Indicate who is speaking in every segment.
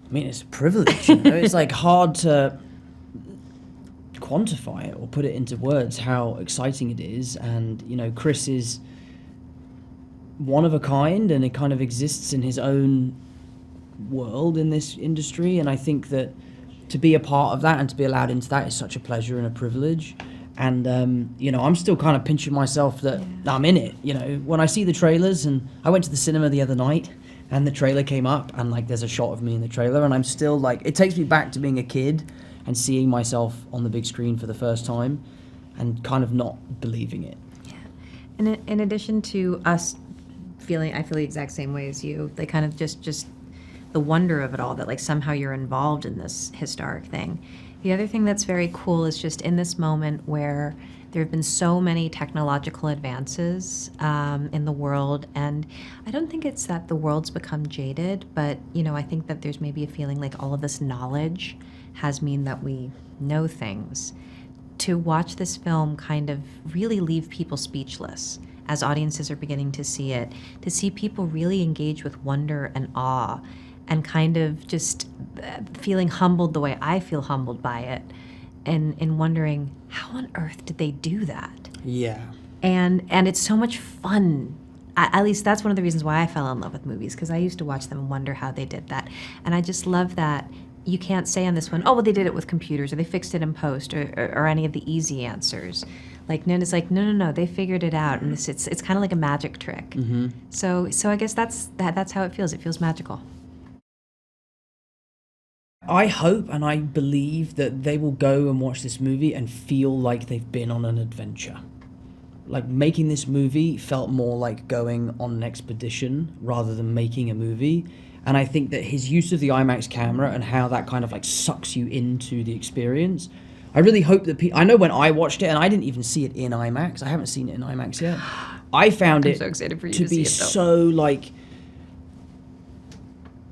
Speaker 1: I mean, it's a privilege. You know? It's like hard to quantify it or put it into words how exciting it is. And you know, Chris is one of a kind, and it kind of exists in his own world in this industry. And I think that to be a part of that and to be allowed into that is such a pleasure and a privilege. And you know, I'm still kind of pinching myself that I'm in it. You know, when I see the trailers, and I went to the cinema the other night, and the trailer came up, and like there's a shot of me in the trailer, and I'm still like, it takes me back to being a kid and seeing myself on the big screen for the first time, and kind of not believing it.
Speaker 2: Yeah, and in addition to us feeling, I feel the exact same way as you. They kind of just the wonder of it all, that like somehow you're involved in this historic thing. The other thing that's very cool is just in this moment where there have been so many technological advances in the world, and I don't think it's that the world's become jaded, but you know, I think that there's maybe a feeling like all of this knowledge has mean that we know things. To watch this film kind of really leave people speechless as audiences are beginning to see it, to see people really engage with wonder and awe, and kind of just feeling humbled the way I feel humbled by it, and wondering, how on earth did they do that?
Speaker 1: Yeah.
Speaker 2: And it's so much fun. At least that's one of the reasons why I fell in love with movies, because I used to watch them and wonder how they did that. And I just love that you can't say on this one, oh, well, they did it with computers, or they fixed it in post, or any of the easy answers. Like, it's like, no, they figured it out, and it's kind of like a magic trick.
Speaker 1: Mm-hmm.
Speaker 2: So I guess that's how it feels. It feels magical.
Speaker 1: I hope and I believe that they will go and watch this movie and feel like they've been on an adventure. Like, making this movie felt more like going on an expedition rather than making a movie. And I think that his use of the IMAX camera and how that kind of like sucks you into the experience, I really hope that I know when I watched it, and I didn't even see it in IMAX. I haven't seen it in IMAX yet. I found
Speaker 2: I'm
Speaker 1: it
Speaker 2: so excited for you
Speaker 1: to
Speaker 2: to
Speaker 1: be
Speaker 2: see it, though.
Speaker 1: so like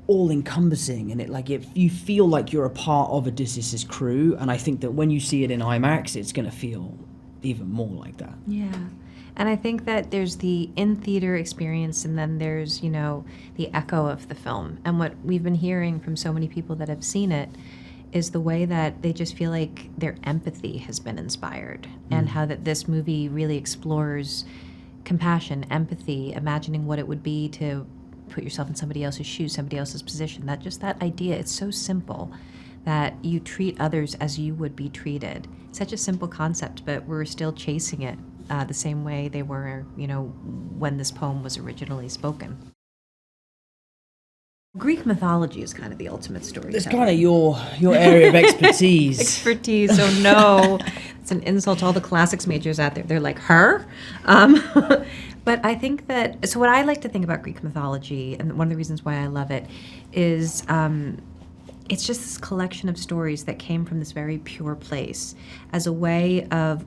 Speaker 1: all-encompassing, and you feel like you're a part of Odysseus's crew. And I think that when you see it in IMAX, it's going to feel even more like that.
Speaker 2: Yeah. And I think that there's the in-theater experience, and then there's, you know, the echo of the film. And what we've been hearing from so many people that have seen it is the way that they just feel like their empathy has been inspired, and how that this movie really explores compassion, empathy, imagining what it would be to put yourself in somebody else's shoes, somebody else's position. That idea, it's so simple, that you treat others as you would be treated. It's such a simple concept, but we're still chasing it the same way they were, you know, when this poem was originally spoken. Greek mythology is kind of the ultimate storytelling.
Speaker 1: It's kind of your area of expertise.
Speaker 2: Expertise, oh no. It's an insult to all the classics majors out there. They're like, her? But I think that, so what I like to think about Greek mythology, and one of the reasons why I love it, is it's just this collection of stories that came from this very pure place as a way of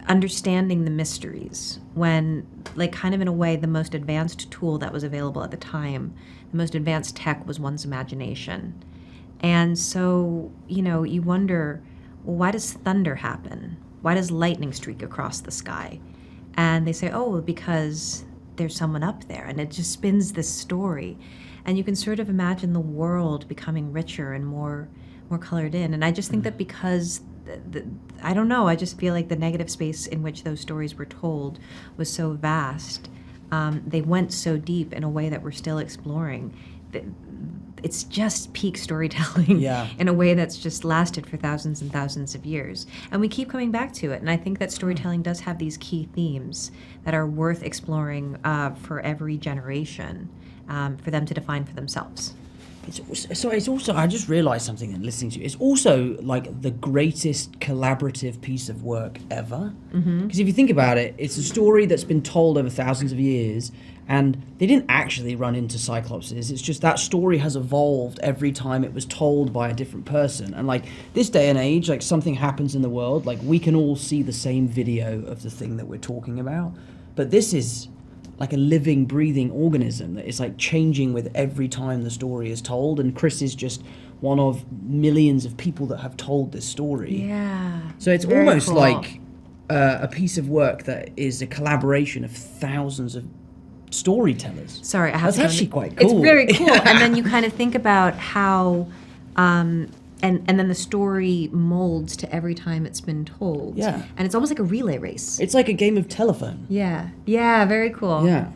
Speaker 2: understanding the mysteries, when, like, kind of in a way, the most advanced tool that was available at the time, the most advanced tech, was one's imagination. And so, you know, you wonder, well, why does thunder happen? Why does lightning streak across the sky? And they say, oh, because there's someone up there. And it just spins this story. And you can sort of imagine the world becoming richer and more colored in. And I just think that because, I don't know, I just feel like the negative space in which those stories were told was so vast. They went so deep in a way that we're still exploring. It's just peak storytelling in a way that's just lasted for thousands and thousands of years. And we keep coming back to it. And I think that storytelling does have these key themes that are worth exploring for every generation, for them to define for themselves.
Speaker 1: It's also, I just realised something in listening to you. It's also like the greatest collaborative piece of work ever. Because if you think about it, it's a story that's been told over thousands of years, and they didn't actually run into Cyclopses. It's just that story has evolved every time it was told by a different person. And like this day and age, like something happens in the world, like we can all see the same video of the thing that we're talking about. But this is like a living, breathing organism that is like changing with every time the story is told. And Chris is just one of millions of people that have told this story.
Speaker 2: Yeah.
Speaker 1: So it's
Speaker 2: Very
Speaker 1: almost
Speaker 2: cool.
Speaker 1: like a piece of work that is a collaboration of thousands of storytellers.
Speaker 2: Sorry, I have
Speaker 1: That's
Speaker 2: to go
Speaker 1: actually
Speaker 2: into-
Speaker 1: quite cool.
Speaker 2: It's very cool. And then you kind of think about how, and then the story molds to every time it's been told.
Speaker 1: Yeah.
Speaker 2: And it's almost like a relay race.
Speaker 1: It's like a game of telephone.
Speaker 2: Yeah. Yeah, very cool.
Speaker 1: Yeah.